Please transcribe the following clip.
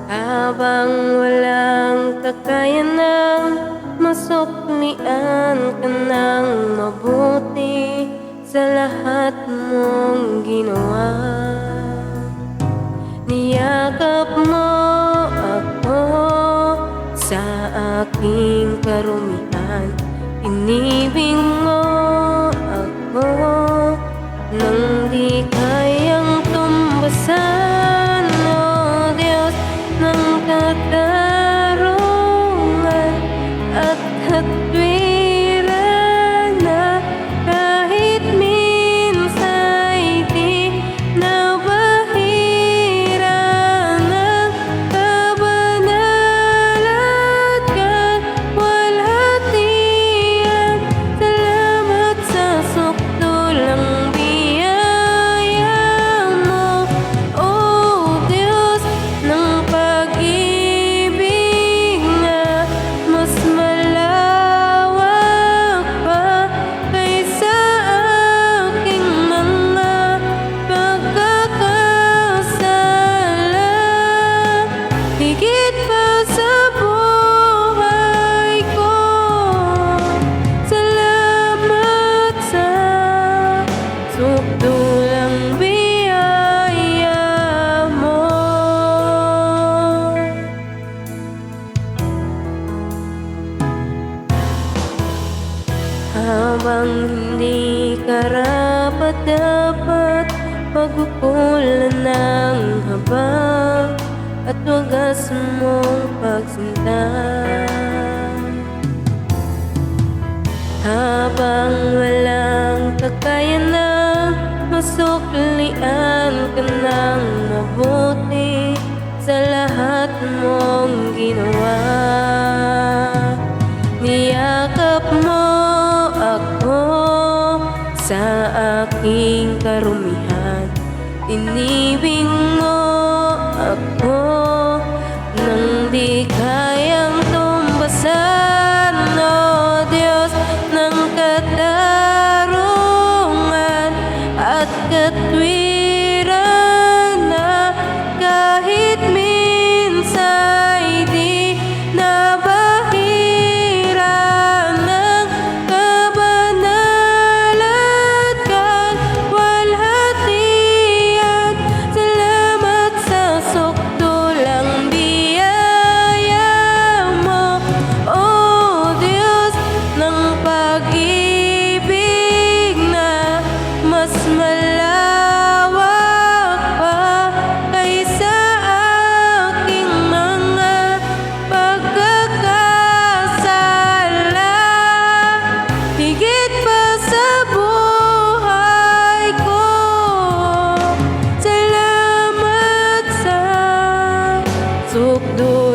Habang walang kakayanang masuklian ka ng mabuti sa lahat mong ginawa. Niyakap mo ako sa aking karumihan, inibig mo ako nang di kayang tumbasan, O Diyos ng katarungan at katwiran, na kahit minsa'y di nabahira ng kabanalan at kalwalhatian. Salamat sa sukdulang biyaya mo, O Diyos ng pag-ibig na mas malawak pa kaysa aking mga pagkakasala. Higit pa sa buhay ko, salamat sa sukdulang biyaya mo. Habang hindi karapat-dapat, pagkukulan ng habag at wagas mong pagsinta. Habang walang kakayanang masuklian ka ng mabuti sa lahat mong ginawa. Niyakap mo ako sa aking karumihan, inibig mo ako nang di kayang tumbasan, O Diyos ng katarungan at katwiran, na kahit minsa'y di nabahira ng kabanalan at kalwalhatian. Salamat sa sukdulang biyaya mo, O Diyos ng pag-ibig na mas malawak pa kaysa aking mga pagkakasala. Higit pa sa buhay ko, salamat sa sukdulang